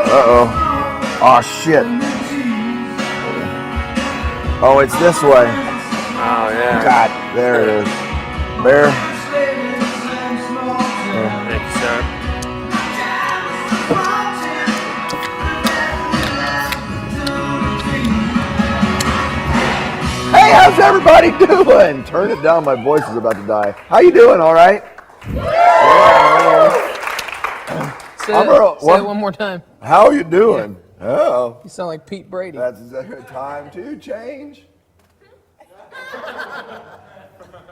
Uh-oh. Oh, shit. Oh, it's this way. Oh, yeah. God, there it is. Bear. Thank you, sir. Hey, how's everybody doing? Turn it down, my voice is about to die. How you doing, all right? Say it one more time. How are you doing? Yeah. Oh. You sound like Pete Brady. That's time to change.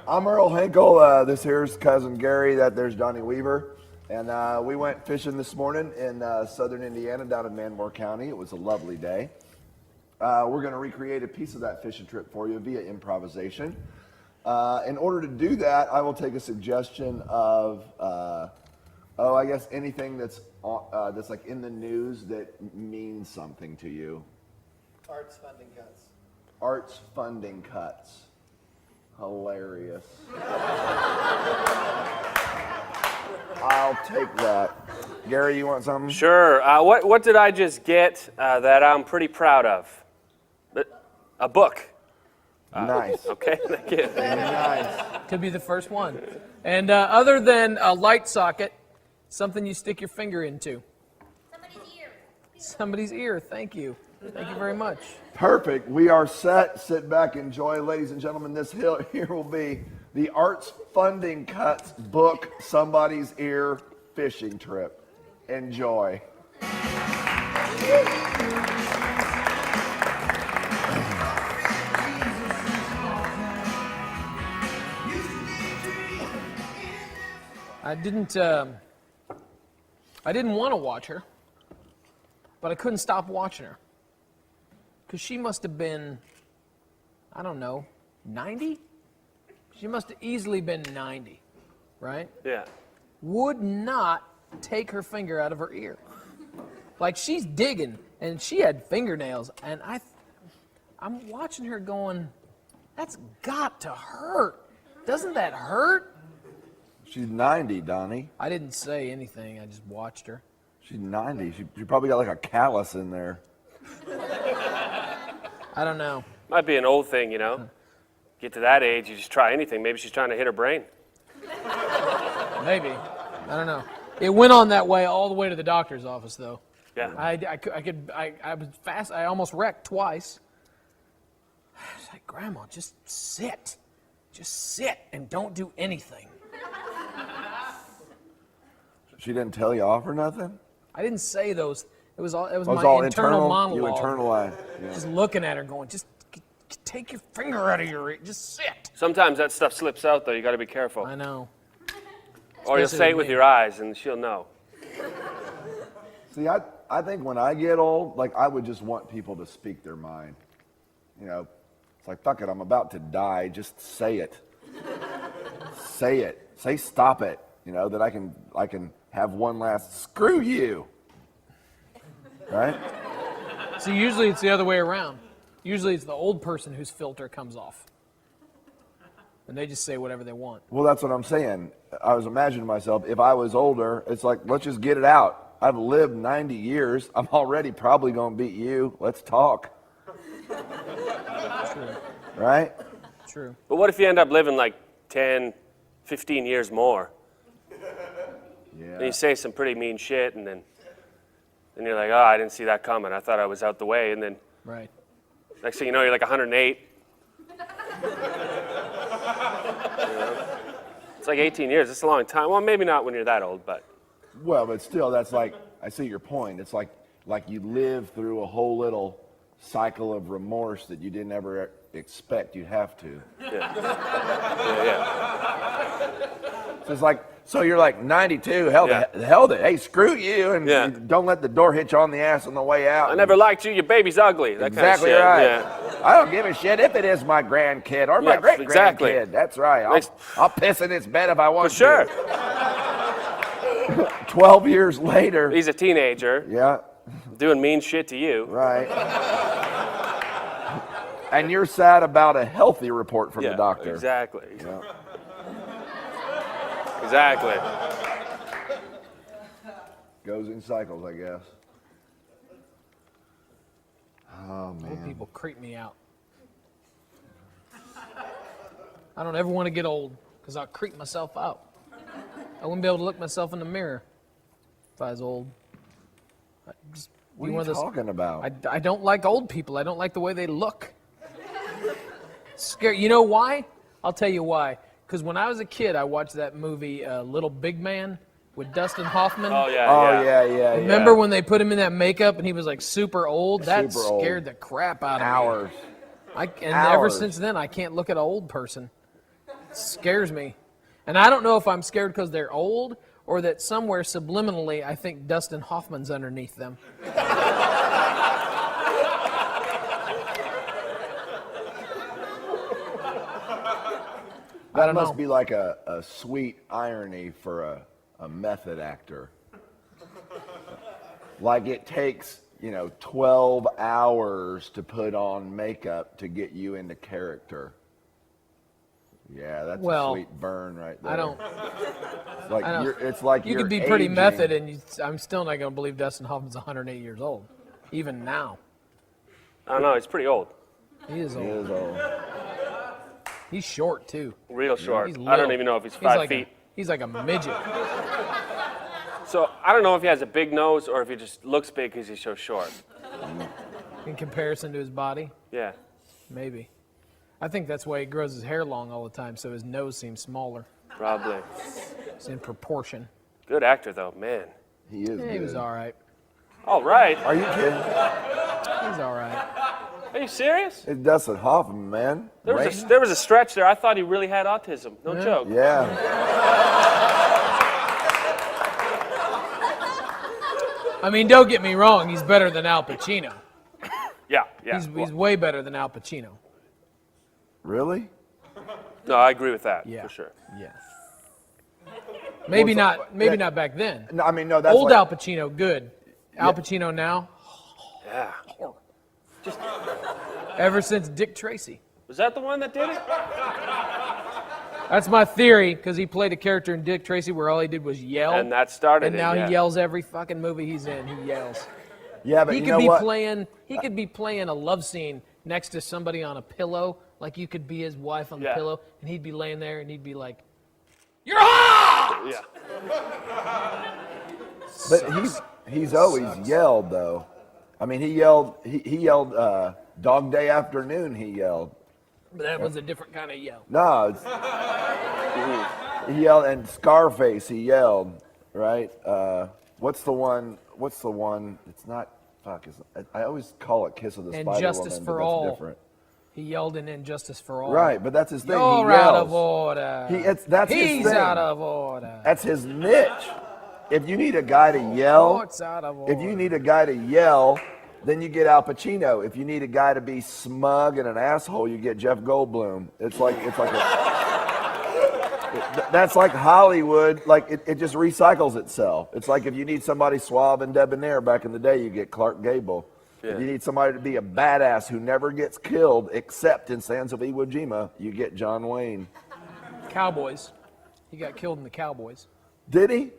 I'm Earl Hinkle. This here's cousin Gary. There's Johnny Weaver. And we went fishing this morning in southern Indiana down in Manmore County. It was a lovely day. We're going to recreate a piece of that fishing trip for you via improvisation. In order to do that, I will take a suggestion of, I guess anything that's like in the news that means something to you. Arts funding cuts. Arts funding cuts. Hilarious. I'll take that. Gary, you want something? Sure. What did I just get that I'm pretty proud of? A book. Nice. Okay, thank you. Nice. Could be the first one. And other than a light socket, something you stick your finger into. Somebody's ear. Somebody's ear. Thank you. Thank you very much. Perfect. We are set. Sit back, enjoy. Ladies and gentlemen, this here will be the Arts Funding Cuts book, Somebody's Ear fishing trip. Enjoy. I didn't want to watch her, but I couldn't stop watching her. Because she must have been, I don't know, 90? She must have easily been 90, right? Yeah. Would not take her finger out of her ear. Like, she's digging, and she had fingernails, and I'm watching her going, that's got to hurt. Doesn't that hurt? She's 90, Donnie. I didn't say anything. I just watched her. She's 90. She probably got like a callus in there. I don't know. Might be an old thing, you know. Get to that age, you just try anything. Maybe she's trying to hit her brain. Maybe. I don't know. It went on that way all the way to the doctor's office, though. Yeah. I was fast. I almost wrecked twice. I was like, Grandma, just sit. Just sit and don't do anything. She didn't tell you off or nothing? I didn't say those. It was all my internal monologue. You internalize. Yeah. Just looking at her going, just take your finger out of your ear. Just sit. Sometimes that stuff slips out, though. You got to be careful. I know. Or you'll say it with your eyes, and she'll know. See, I think when I get old, like, I would just want people to speak their mind. You know, it's like, fuck it, I'm about to die. Just say it. Say it. Say stop it. You know, that I can have one last screw you. Right? So usually it's the other way around. Usually it's the old person whose filter comes off. And they just say whatever they want. Well, that's what I'm saying. I was imagining myself, if I was older, it's like, let's just get it out. I've lived 90 years. I'm already probably going to beat you. Let's talk. True. Right? True. But what if you end up living like 10, 15 years more? Yeah. And you say some pretty mean shit, and then you're like, oh, I didn't see that coming. I thought I was out the way. And then Right. next thing you know, you're like 108. It's like 18 years. It's a long time. Well, maybe not when you're that old, but. Well, but still, that's like, I see your point. It's like you live through a whole little cycle of remorse that you didn't ever expect you'd have to. Yeah. Yeah. So it's like, so you're like 92, held it. Hey, screw you, and don't let the door hit you on the ass on the way out. I never liked you. Your baby's ugly. That Exactly kind of shit. right. Yeah. I don't give a shit if it is my grandkid or my great-grandkid. Exactly. That's right. I'll piss in its bed if I want For sure. to. 12 years later. He's a teenager. Yeah. Doing mean shit to you. Right. And you're sad about a healthy report from the doctor. Exactly. Yeah. Exactly. Goes in cycles, I guess. Oh, man. Old people creep me out. I don't ever want to get old because I'll creep myself out. I wouldn't be able to look myself in the mirror if I was old. What are you talking about? I don't like old people. I don't like the way they look. Scary. You know why? I'll tell you why. Because when I was a kid, I watched that movie Little Big Man with Dustin Hoffman. Oh, yeah. Remember when they put him in that makeup and he was like super old? That Super old. scared the crap out of Hours. me. And Hours. ever since then, I can't look at an old person. It scares me. And I don't know if I'm scared because they're old or that somewhere subliminally I think Dustin Hoffman's underneath them. That must be like a sweet irony for a method actor. Like it takes, 12 hours to put on makeup to get you into character. Yeah, that's a sweet burn right there. I don't. It's like You you're could be pretty aging. method, and I'm still not going to believe Dustin Hoffman's 108 years old, even now. I don't know. He's pretty old. He is He old. is old. He's short too. Real short. He's I little. don't even know if he's 5 feet. He's like a midget. So I don't know if he has a big nose or if he just looks big because he's so short. In comparison to his body, Yeah. maybe. I think that's why he grows his hair long all the time, so his nose seems smaller. Probably. It's in proportion. Good actor, though, man. He is Yeah, good. he was all right. All right. Are you kidding? He's all right. Are you serious? It's Dustin Hoffman, man. There was a stretch there. I thought he really had autism. No joke. Yeah. I mean, don't get me wrong. He's better than Al Pacino. Yeah. He's way better than Al Pacino. Really? No, I agree with that Yeah. for sure. Yeah. Maybe Well, not. Maybe not back then. No, I mean, no, that's Old like, Al Pacino, good. Al Pacino now, Yeah. ever since Dick Tracy. Was that the one that did it? That's my theory, because he played a character in Dick Tracy where all he did was yell. And that started And it, now yeah. he yells every fucking movie he's in. He yells. Yeah, but He you could know be what? playing. He could be playing a love scene next to somebody on a pillow, like you could be his wife on the Yeah. pillow, and he'd be laying there, and he'd be like, "You're hot!" Yeah. But he's always yelled though. I mean, he yelled Dog Day Afternoon. He yelled. But that was a different kind of yell. No, he yelled, and Scarface. He yelled, right? What's the one? It's not. Fuck. I always call it Kiss of the And Spider Justice Woman, for but that's All. different. He yelled in Injustice for All. Right, but that's his thing. You're he out yells. of order. That's his He's thing. out of order. That's his niche. If you need a guy to yell, Court's out of order. if you need a guy to yell, then you get Al Pacino. If you need a guy to be smug and an asshole, you get Jeff Goldblum. That's like Hollywood. Like it just recycles itself. It's like if you need somebody suave and debonair back in the day, you get Clark Gable. Yeah. If you need somebody to be a badass who never gets killed, except in Sands of Iwo Jima, you get John Wayne. Cowboys. He got killed in the Cowboys. Did he?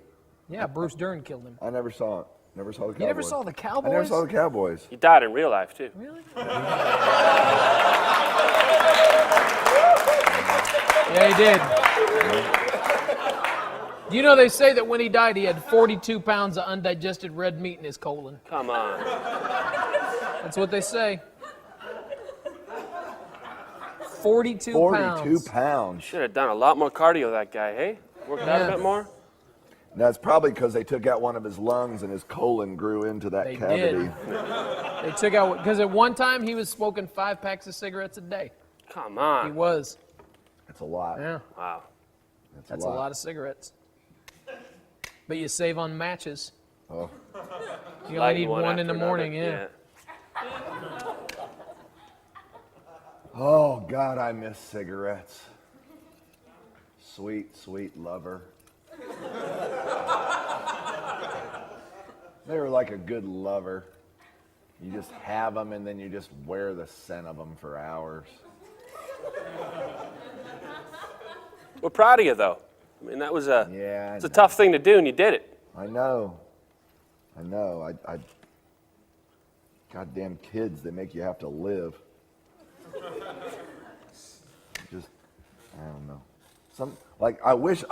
Yeah, Bruce Dern killed him. I never saw it. Never saw the Cowboys. You never saw the Cowboys? I never saw the Cowboys. He died in real life, too. Really? Yeah, he did. Do you know they say that when he died, he had 42 pounds of undigested red meat in his colon? Come on. That's what they say. 42 42 pounds. pounds. Should have done a lot more cardio, that guy, hey? Worked out Yeah. a bit more? That's probably because they took out one of his lungs and his colon grew into that They cavity. did. They took out, because at one time he was smoking 5 packs of cigarettes a day. Come He on. was. That's a lot. Yeah, Wow. that's a lot of cigarettes. But you save on matches. Oh. You only Lighting need one in the after morning, another. yeah. Oh, God, I miss cigarettes. Sweet, sweet lover. They were like a good lover. You just have them and then you just wear the scent of them for hours. We're proud of you, though. I mean, that was Yeah, it's a tough thing to do, and you did it. I know. Goddamn kids, they make you have to live. Just, I don't know. I wish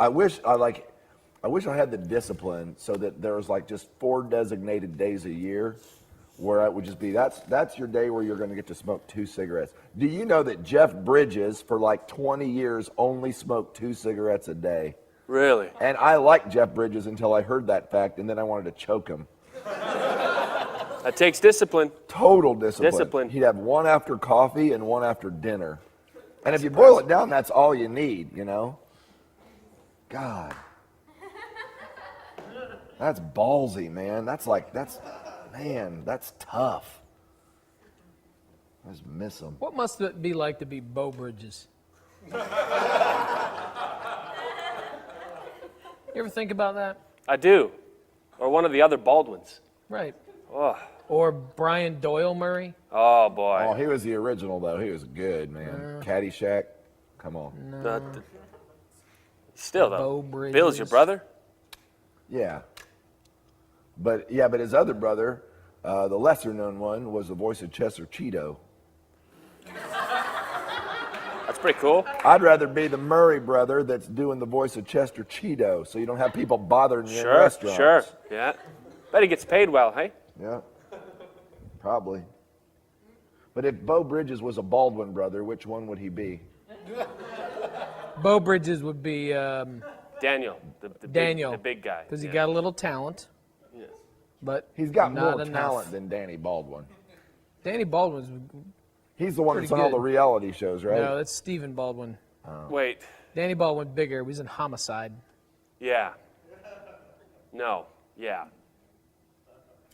I had the discipline so that there was like just 4 designated days a year where it would just be, that's your day where you're going to get to smoke 2 cigarettes. Do you know that Jeff Bridges for like 20 years only smoked 2 cigarettes a day? Really? And I liked Jeff Bridges until I heard that fact, and then I wanted to choke him. That takes discipline. Total discipline. Discipline. He'd have 1 after coffee and 1 after dinner. And if you boil it down, that's all you need, you know? God. That's ballsy, man. That's tough. I just miss him. What must it be like to be Beau Bridges? You ever think about that? I do. Or one of the other Baldwins. Right. Oh, Or Brian Doyle Murray? oh boy. Oh, he was the original, though. He was good, man. Caddyshack. Come on. Still Beau though. Bridges. Bill's your brother? Yeah. But his other brother, the lesser known one, was the voice of Chester Cheeto. That's pretty cool. I'd rather be the Murray brother that's doing the voice of Chester Cheeto, so you don't have people bothering you in restaurants. Sure. Yeah. Bet he gets paid well, hey? Yeah, probably. But if Beau Bridges was a Baldwin brother, which one would he be? Beau Bridges would be Daniel, Daniel. the big guy. Because he got a little talent. Yes. But He's got not more enough. talent than Danny Baldwin. Danny Baldwin's... He's the one Pretty that's on all good. the reality shows, right? No, that's Stephen Baldwin. Wait. Danny Baldwin bigger. He was in Homicide. Yeah. No. Yeah.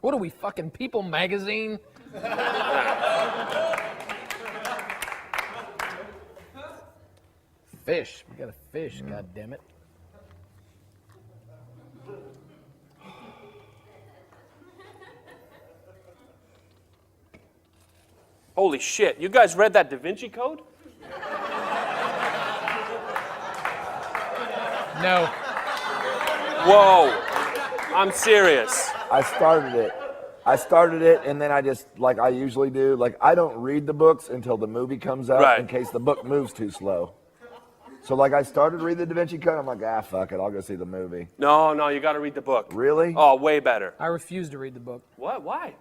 What are we, fucking People magazine? Fish. We got a fish, God damn it. Holy shit. You guys read that Da Vinci Code? No. Whoa. I'm serious. I started it, and then I just, like I usually do, like I don't read the books until the movie comes out Right. in case the book moves too slow. So like I started reading the Da Vinci Code, I'm like, fuck it, I'll go see the movie. No, you got to read the book. Really? Oh, way better. I refuse to read the book What? Why?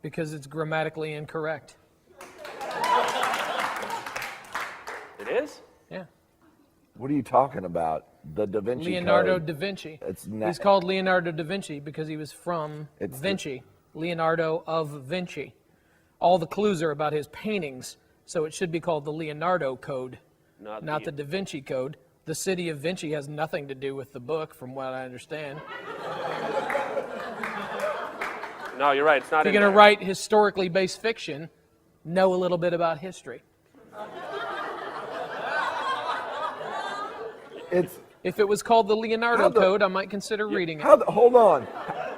because it's grammatically incorrect. It is? Yeah. What are you talking about? The Da Vinci Leonardo Code. da Vinci. It's not- He's called Leonardo da Vinci because he was from It's- Vinci. Leonardo of Vinci. All the clues are about his paintings, so it should be called the Leonardo Code, not the Da Vinci Code. The city of Vinci has nothing to do with the book, from what I understand. No, you're right. It's not If in you're going to there. write historically based fiction, know a little bit about history. It's If it was called the Leonardo How the- Code, I might consider reading it. hold on.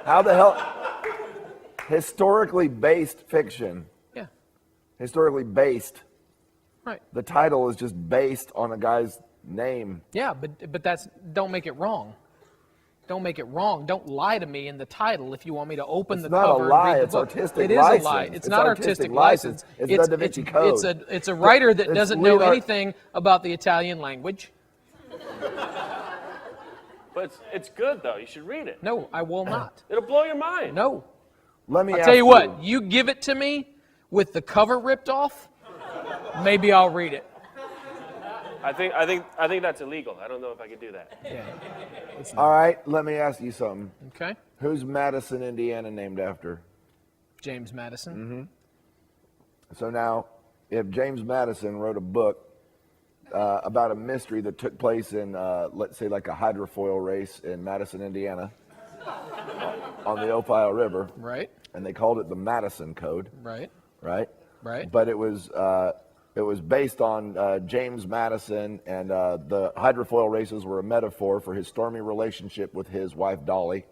How the hell? Historically based fiction. Yeah, Historically based. right. The title is just based on a guy's name. Yeah, but don't make it wrong. Don't make it wrong. Don't lie to me in the title if you want me to open the not a cover lie, and read the it's book. artistic It is a lie. license. It's It's not artistic artistic license. license. It's the Da Vinci Code. It's a writer that It's doesn't know Leonardo- anything about the Italian language. But it's good, though. You should read it. No, I will not. It'll blow your mind. No. Let me I'll ask tell you what, you give it to me with the cover ripped off, maybe I'll read it. I think that's illegal. I don't know if I could do that. Yeah. All right, let me ask you something. Okay. Who's Madison, Indiana named after? James Madison. So now, if James Madison wrote a book about a mystery that took place in, let's say, like a hydrofoil race in Madison, Indiana, on the Ohio River, Right. and they called it the Madison Code, Right. right? Right. But it was based on James Madison, and the hydrofoil races were a metaphor for his stormy relationship with his wife Dolly.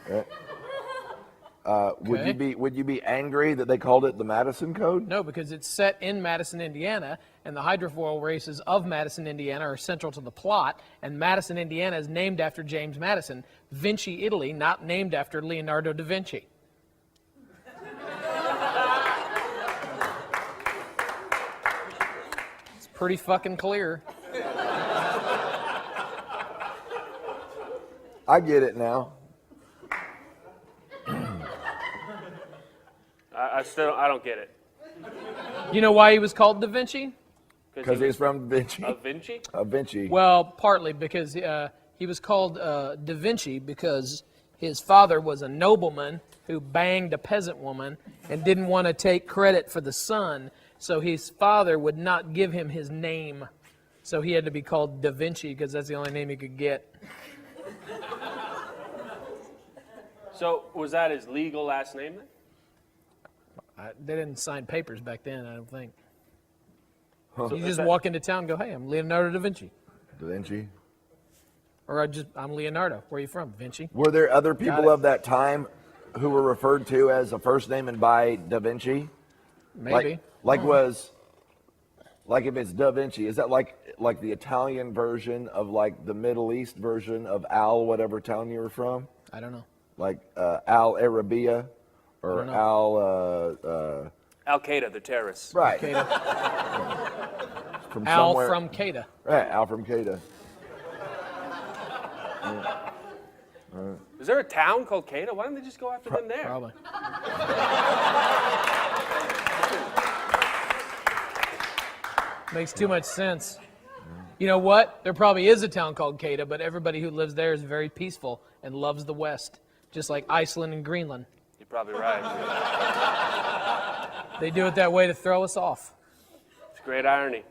Right? Okay. Would you be angry that they called it the Madison Code? No, because it's set in Madison, Indiana, and the hydrofoil races of Madison, Indiana are central to the plot, and Madison, Indiana is named after James Madison. Vinci, Italy, not named after Leonardo da Vinci. pretty fucking clear. I get it now. I don't get it. You know why he was called Da Vinci? Because he's from Vinci. Da Vinci? Vinci. Well, partly because he was called Da Vinci because his father was a nobleman who banged a peasant woman and didn't want to take credit for the son, so his father would not give him his name. So he had to be called Da Vinci because that's the only name he could get. So was that his legal last name then? They didn't sign papers back then, I don't think. Huh. You just walk into town and go, hey, I'm Leonardo da Vinci. Da Vinci. Or I'm Leonardo. Where are you from? Vinci. Were there other people it. of that time who were referred to as a first name and by Da Vinci? Maybe. Like if it's Da Vinci, is that like the Italian version of like the Middle East version of Al, whatever town you were from? I don't know. Like Al Arabiya or Al... Al Qaeda, the terrorists. right. Qaeda. From Al somewhere. from Qaeda. Right, Al from Qaeda. Is there a town called Qaeda? Why don't they just go after them there? Probably. Makes too much sense. You know what? There probably is a town called Qaeda, but everybody who lives there is very peaceful and loves the West, just like Iceland and Greenland. You're probably right. They do it that way to throw us off. It's great irony.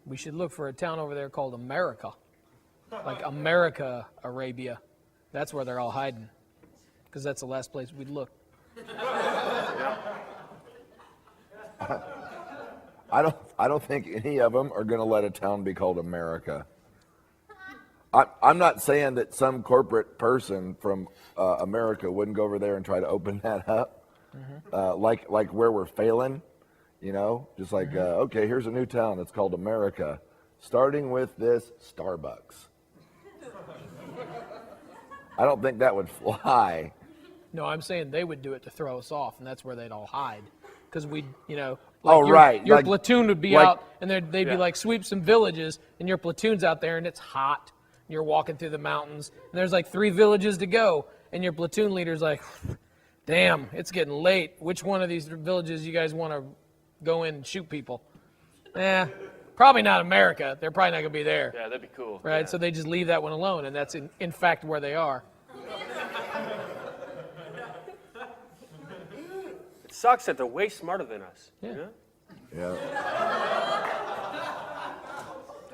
We should look for a town over there called America. Like America, Arabia. That's where they're all hiding. Because that's the last place we'd look. I don't think any of them are going to let a town be called America. I'm not saying that some corporate person from America wouldn't go over there and try to open that up, like where we're failing, you know, just like okay, here's a new town that's called America, starting with this Starbucks. I don't think that would fly. No, I'm saying they would do it to throw us off, and that's where they'd all hide. Because we'd, you know, your like, platoon would be out, and they'd be like, sweep some villages, and your platoon's out there, and it's hot. And you're walking through the mountains, and there's like 3 villages to go, and your platoon leader's like, damn, it's getting late. Which one of these villages you guys want to go in and shoot people? Probably not America. They're probably not going to be there. Yeah, that'd be cool. Right? Yeah. So they just leave that one alone, and that's in fact where they are. It sucks that they're way smarter than us. Yeah. You know? Yeah.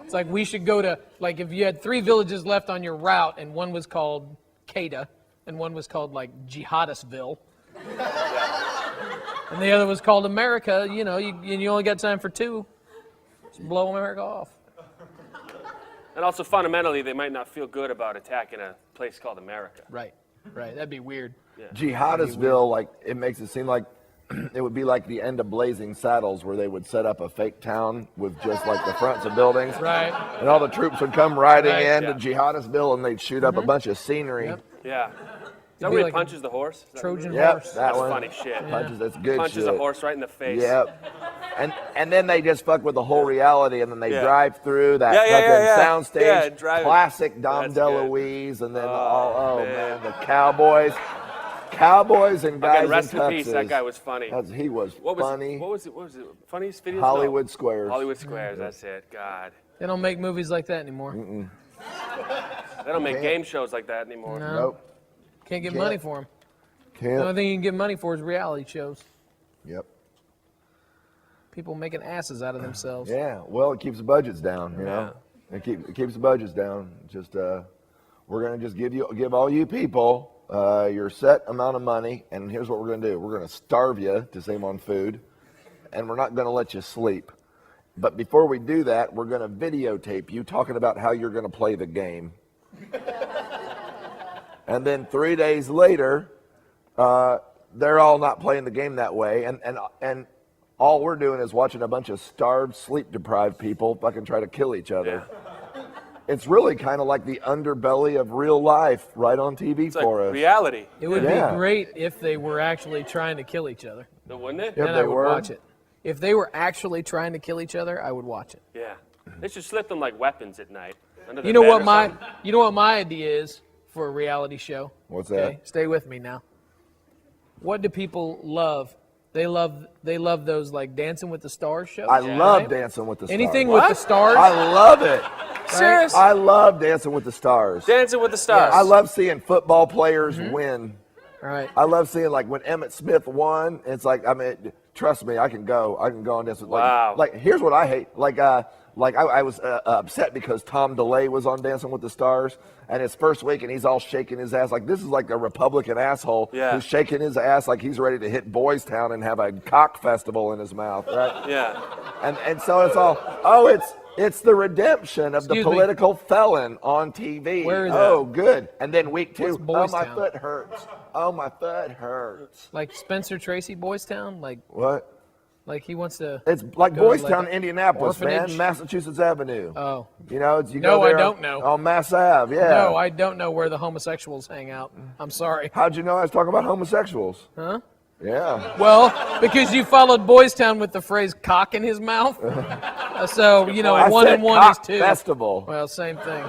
It's like we should go to, like if you had 3 villages left on your route and one was called Qaeda and one was called like Jihadistville and the other was called America, you know, you only got time for 2. Just blow America off. And also fundamentally, they might not feel good about attacking a place called America. Right. That'd be weird. Yeah. Jihadistville, like it makes it seem like it would be like the end of Blazing Saddles, where they would set up a fake town with just like the fronts of buildings, Right. and all the troops would come riding Right, in yeah. to Jihadistville, and they'd shoot up a bunch of scenery. Yep. Yeah. Is that be where he like a punches the horse? Is that Trojan what it is? Yep, horse. that That's one. funny shit. Punches, that's good Punches shit. a horse right in the face. Yep. And then they just fuck with the whole reality, and then they Yeah. drive through that Yeah, yeah, fucking soundstage, yeah, driving. classic Dom That's good. DeLuise, and then Oh, man, man. the Cowboys and guys Again, rest in in Texas. peace. That guy was funny. He was funny. What was it? Funniest videos? Hollywood No. Squares. Hollywood Squares. That's it. God. They don't make movies like that anymore. They don't make game shows like that anymore. No. Nope. Can't get Can't. money for them. The Can't. only thing you can get money for is reality shows. Yep. People making asses out of themselves. Yeah. Well, it keeps the budgets down. You know. It keeps the budgets down. Just we're gonna just give all you people your set amount of money, and here's what we're gonna do. We're gonna starve you to save on food, and we're not gonna let you sleep. But before we do that, we're gonna videotape you talking about how you're gonna play the game. And then 3 days later, they're all not playing the game that way, and all we're doing is watching a bunch of starved, sleep-deprived people fucking try to kill each other. it's really kind of like the underbelly of real life right on TV It's for like us. reality. It would Yeah. be great if they were actually trying to kill each other. Wouldn't it? Yeah. Then they I would were. watch it. If they were actually trying to kill each other, I would watch it. Yeah. They should slip them like weapons at night. Under the You know bed what or my something. you know what my idea is for a reality show? What's Okay, that? stay with me now. What do people love? They love those like Dancing with the Stars shows. I love right? Dancing with the Stars. Anything with the stars. I love it. Serious? I love Dancing with the Stars. Dancing with the Stars. I love seeing football players win. Right. I love seeing like when Emmitt Smith won. It's like, I mean, trust me, I can go on this. Wow. Like here's what I hate. I was upset because Tom DeLay was on Dancing with the Stars, and his first week, and he's all shaking his ass like this is like a Republican asshole who's shaking his ass like he's ready to hit Boys Town and have a cock festival in his mouth, right? Yeah. And so it's all it's the redemption of Excuse the me. political felon on TV. Where is oh, good. And then week 2, What's Boys my Town? foot hurts. Oh, my foot hurts. Like Spencer Tracy, Boys Town. What? Like he wants to. It's like Go Boys like Town, an Indianapolis, orphanage? man, Massachusetts Avenue. Oh. You know, you No, go there I don't know. on Mass Ave, yeah. No, I don't know where the homosexuals hang out. I'm sorry. How'd you know I was talking about homosexuals? Huh? Yeah. Well, because you followed Boys Town with the phrase "cock in his mouth," so you know I one said and one is cock 2. festival. Well, same thing.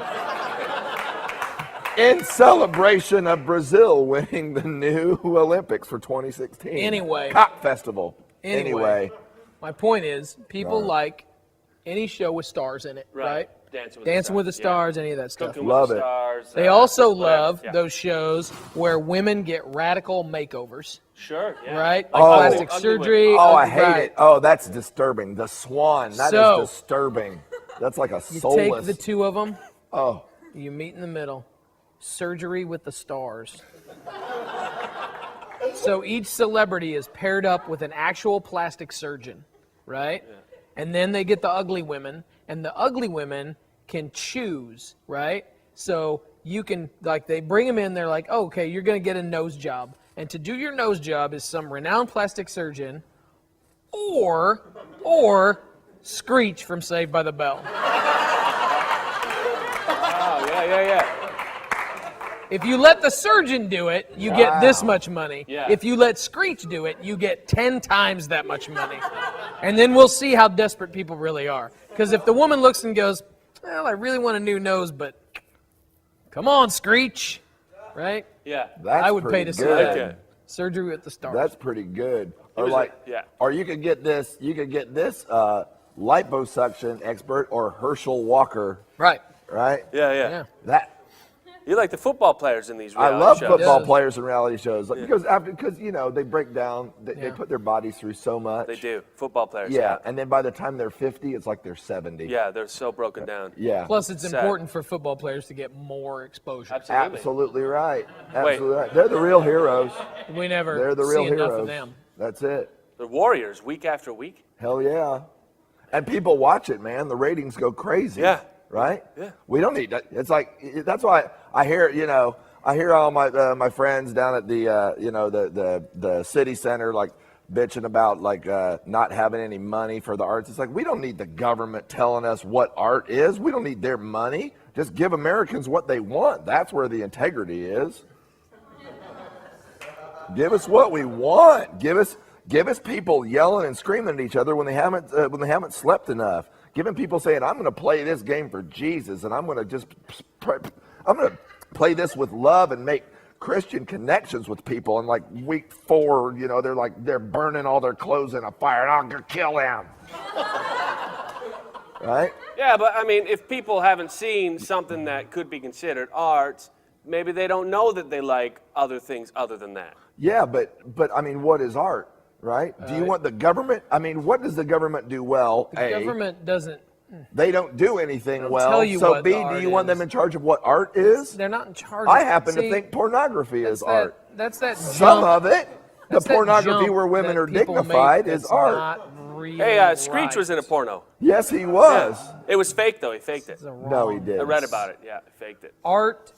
In celebration of Brazil winning the new Olympics for 2016. Anyway. Cock festival. Anyway. My point is, people like any show with stars in it, right? Dancing with the Stars, any of that stuff. Cooking Love with it. the Stars. They also whatever, love yeah. those shows where women get radical makeovers, Sure. Yeah. right? Like Oh. Plastic ugly surgery. women. Oh, I hate right. it. Oh, that's disturbing. The Swan. That is So- disturbing. That's like a You soulless. take the two of them, Oh. you meet in the middle. Surgery with the Stars. So each celebrity is paired up with an actual plastic surgeon, right? Yeah. And then they get the ugly women, and the ugly women can choose, right? So you can, like, they bring them in, they're like, oh, okay, you're going to get a nose job. And to do your nose job is some renowned plastic surgeon or Screech from Saved by the Bell. Oh, yeah. If you let the surgeon do it, you get this much money. Yeah. If you let Screech do it, you get 10 times that much money. And then we'll see how desperate people really are. Because if the woman looks and goes, well, I really want a new nose, but come on, Screech, right? Yeah. That's I would pay pretty to see good. that. Okay. Surgery with the Stars. That's pretty good. Or was like, yeah. or you could get this. You could get this liposuction expert or Herschel Walker, right. right? Yeah. That You like the football players in these I reality love shows. football Yeah. players in reality shows like, because you know they break down. They Yeah. put their bodies through so much. They do. Football players. Yeah, and then by the time they're 50, it's like they're 70. Yeah, they're so broken down. Yeah. Plus, it's Sad. important for football players to get more exposure. Absolutely. Absolutely right. Absolutely right. They're the real heroes. We never They're the see real enough heroes. of them. That's it. The Warriors, week after week. Hell yeah. And people watch it, man. The ratings go crazy. Yeah. Right? Yeah. We don't need that. It's like, that's why I hear, I hear all my friends down at the, the city center, like, bitching about, like, not having any money for the arts. It's like, we don't need the government telling us what art is. We don't need their money. Just give Americans what they want. That's where the integrity is. Give us what we want. Give us people yelling and screaming at each other when they haven't slept enough. Giving people saying, "I'm going to play this game for Jesus, and I'm going to play this with love and make Christian connections with people." And like week 4, they're burning all their clothes in a fire, and I'm going to kill them. Right? Yeah, but I mean, if people haven't seen something that could be considered art, maybe they don't know that they like other things other than that. Yeah, but I mean, what is art? Right? Do you want the government? I mean, what does the government do well? The government doesn't. They don't do anything well. tell you So what B, the do art you want them is. in charge of what art is? They're not in charge. I happen See, to think pornography is that's art. That's that Some jump. of it, the That's that pornography jump where women that are people make dignified is that's art. not real Hey, Screech right. was in a porno. Yes, he was. It was fake, though. He faked it. It's a No, he wrong- did. I read about it. Yeah, he faked it. Art.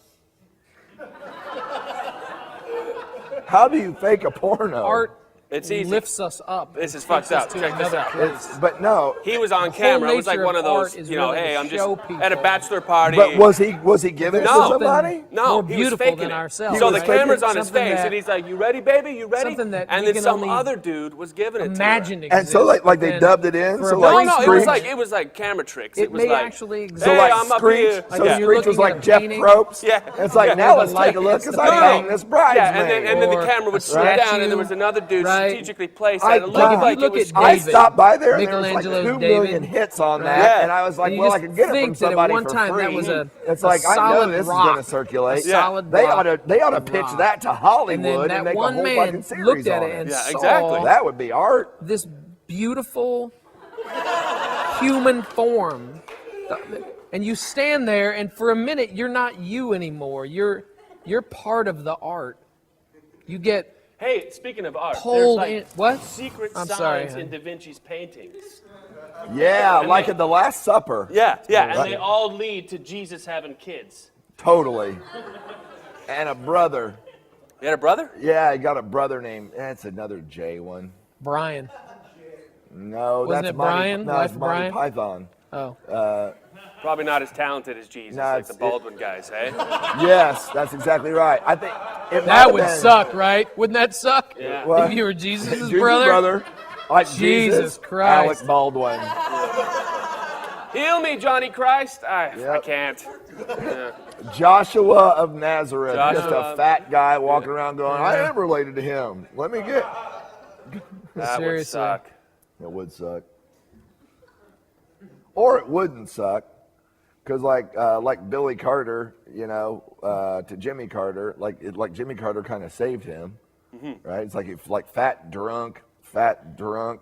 How do you fake a porno? Art It's easy. lifts us up. This and is fucked takes us up. to Check this another out. place. But no. He was on whole camera. It was like nature one of of art those, is you know, really hey, to I'm show just people. at a bachelor party. But was he giving it There's to something somebody? No, more he was beautiful faking than it. ourselves. So He the was faking camera's it? on his Something face, that- and he's like, "You ready, baby? You ready?" something that And we then can some only other dude was giving it imagine to her. exists. And so like but they then dubbed it in. for So a like No, no, Screech. it was like camera tricks. It was may like, actually exist. So hey, like I'm up Screech. here. Like So when you're Screech was looking at like a Jeff painting. Probst. Yeah. It's like Yeah. now Where let's the take a light look hits because the I'm paint. painting this bridesmaid. Yeah, and then the Or camera would a slow down, and statue, there was another dude right? strategically placed I- at it. Looked if like you look it was at I David, stopped by there and there was like Michelangelo's 2 million David, hits on that, Right. and I was like, And you well, I just can get it from think that at somebody one for time free. that was a It's like I know solid this is rock. going to circulate. A solid They rock. ought to pitch rock. that to And Hollywood then and that make a one whole man fucking series looked at on it and Yeah, saw exactly. That would be art. this beautiful human form. And you stand there, and for a minute, you're not you anymore. You're part of the art. You get Hey, speaking of art, pulled there's in. like What? secret I'm signs sorry, in honey. Da Vinci's paintings. Yeah, like at the Last Supper. Yeah, yeah, and Right. they all lead to Jesus having kids. Totally. And a brother. You had a brother? Yeah, he got a brother named. That's another J one. Brian. No, Wasn't that's it Monty, Brian? No, Life it's of Monty Brian? Python. Oh. Probably not as talented as Jesus, No, like it's- the Baldwin guys, hey? Yes, that's exactly right. I think it might That have would been- suck, right? Wouldn't that suck? Yeah. What? If you were Jesus' Jesus' brother? Like Jesus Jesus, Christ. Alec Baldwin. Heal me, Johnny Christ. I Yep. can't. Yeah. Joshua of Nazareth, just Joshua. a fat guy walking around going, I am related to him. Let me get. That would Seriously. suck. It would suck. Or it wouldn't suck. Because like Billy Carter, to Jimmy Carter, like Jimmy Carter kind of saved him, right? It's like if fat drunk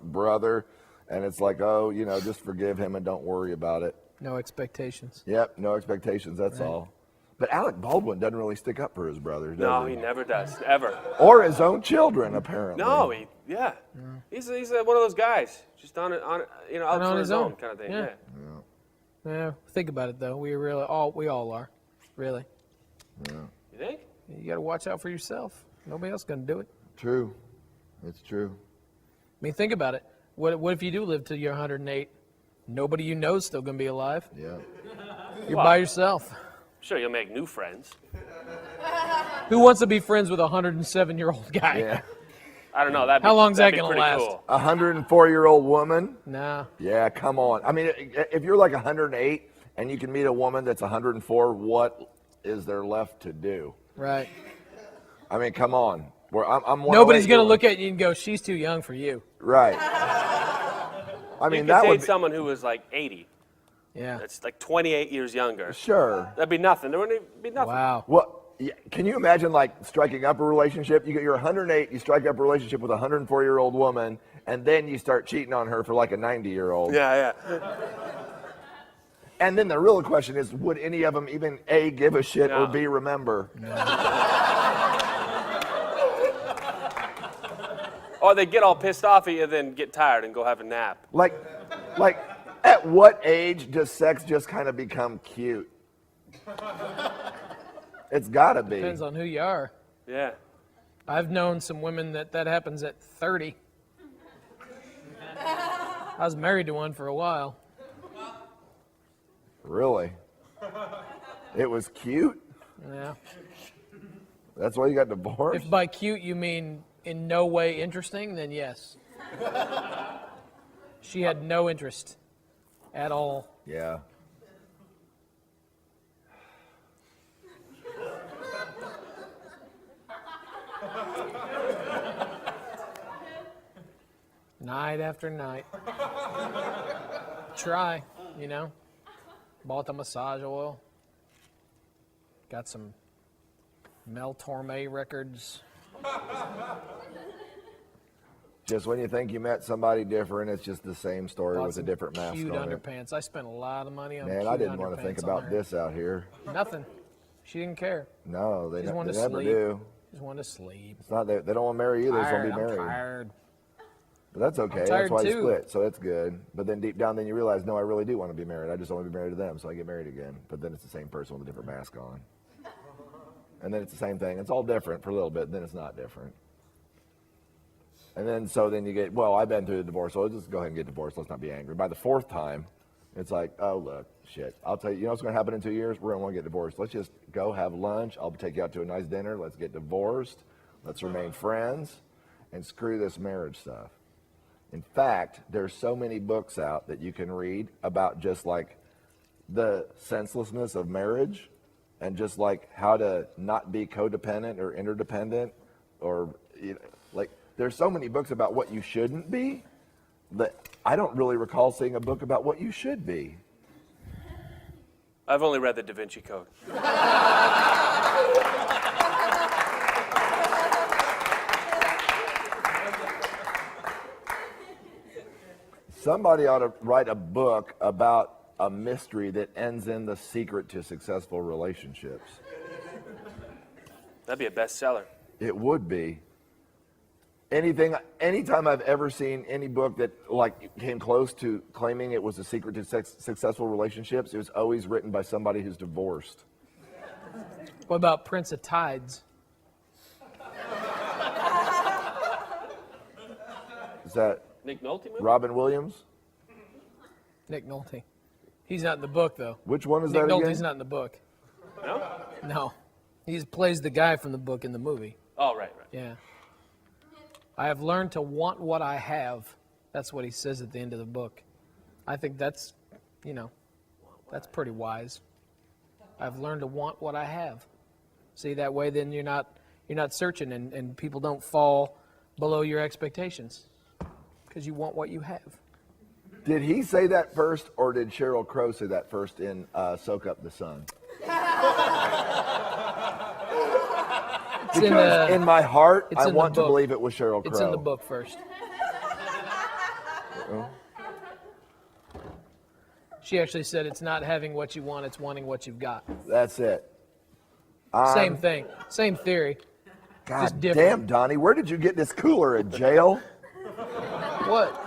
brother, and it's like, oh, just forgive him and don't worry about it. No expectations. Yep, no expectations. That's all. But Alec Baldwin doesn't really stick up for his brothers, does No, he? he never does, ever. Or his own children, apparently. No, he's one of those guys, just out on for his his own own. kind of thing. Yeah. Yeah. Yeah, think about it though. We all are, really. You think? You got to watch out for yourself. Nobody else gonna do it. True. It's true. I mean, think about it. What if you do live till you're 108? Nobody you know is still gonna be alive. Yeah. You're Well- by yourself. Sure, you'll make new friends. Who wants to be friends with a 107-year-old guy? Yeah. I don't know. How long's that that'd be gonna pretty last? Cool. A 104-year-old woman. Nah. Yeah, come on. I mean, if you're like 108 and you can meet a woman that's 104, what is there left to do? Right. I mean, come on. I'm Nobody's gonna 108, look at you and go, "She's too young for you." Right. I You mean, could that date would be, someone who was like 80. Yeah. That's like 28 years younger. sure. That'd be nothing. There wouldn't be nothing. Wow. Well, yeah, can you imagine striking up a relationship? You're 108, you strike up a relationship with a 104-year-old woman, and then you start cheating on her for like a 90-year-old. Yeah, yeah. And then the real question is, would any of them even A, give a shit, or No. B, remember? Or they get all pissed off at you, then get tired and go have a nap. Like, at what age does sex just kind of become cute? It's gotta be. Depends on who you are. Yeah. I've known some women that happens at 30. I was married to one for a while. Really? It was cute? Yeah. That's why you got divorced? If by cute you mean in no way interesting, then yes. She had no interest at all. Yeah. Night after night. Try, Bought the massage oil. Got some Mel Torme records. Just when you think you met somebody different, it's just the same story Bought with a some different mask cute on it. underpants. I spent a lot of money on Man, cute I didn't want to think underpants on about her. this out here. Nothing. She didn't care. No, they, She just wanted they to never sleep. do. Just wanted to sleep. It's not that they don't want to marry you, they just want to be I'm married. tired. But that's okay. I'm That's tired why you too. split. So that's good. But then deep down, then you realize, no, I really do want to be married. I just want to be married to them, so I get married again. But then it's the same person with a different mask on. And then it's the same thing. It's all different for a little bit, then it's not different. And then so then you get, well, I've been through the divorce, so let's just go ahead and get divorced. Let's not be angry. By the fourth time, it's like, oh, look, shit. I'll tell you, you know what's going to happen in 2 years? We're going to want to get divorced. Let's just go have lunch. I'll take you out to a nice dinner. Let's get divorced. Let's remain friends. And screw this marriage stuff. In fact, there's so many books out that you can read about just like the senselessness of marriage and just like how to not be codependent or interdependent or, you know, like, there's so many books about what you shouldn't be that I don't really recall seeing a book about what you should be. I've only read the Da Vinci Code. Somebody ought to write a book about a mystery that ends in the secret to successful relationships. That'd be a bestseller. It would be. Anytime I've ever seen any book that like came close to claiming it was a secret to successful relationships, it was always written by somebody who's divorced. What about Prince of Tides? Is that Nick Nolte movie? Robin Williams? Nick Nolte. He's not in the book, though. Which one is Nick that Nolte's again? not in the book. No? No. He plays the guy from the book in the movie. Oh, right. Yeah. I have learned to want what I have. That's what he says at the end of the book. I think that's, that's pretty wise. I've learned to want what I have. See, that way then you're not searching and people don't fall below your expectations because you want what you have. Did he say that first, or did Sheryl Crow say that first in Soak Up the Sun? Because in my heart, I want to believe it was Sheryl Crow. It's in the book first. She actually said it's not having what you want, it's wanting what you've got. That's it. Same thing. Same theory. God Just different. damn, Donnie, where did you get this cooler? In jail? What?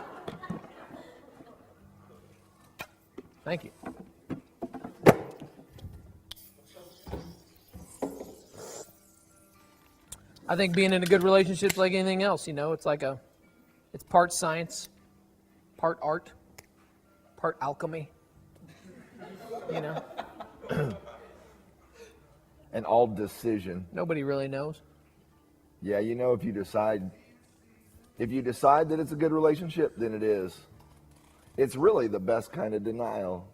Thank you. I think being in a good relationship is like anything else, it's it's part science, part art, part alchemy, And all decision. Nobody really knows. Yeah, if you decide that it's a good relationship, then it is. It's really the best kind of denial.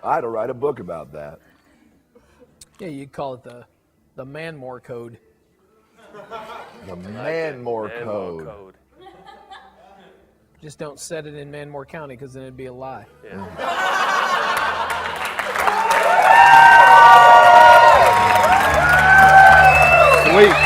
I had to write a book about that. Yeah, you'd call it the Manmore Code. The Manmore Code. Just don't set it in Manmore County because then it'd be a lie. Yeah. Sweet.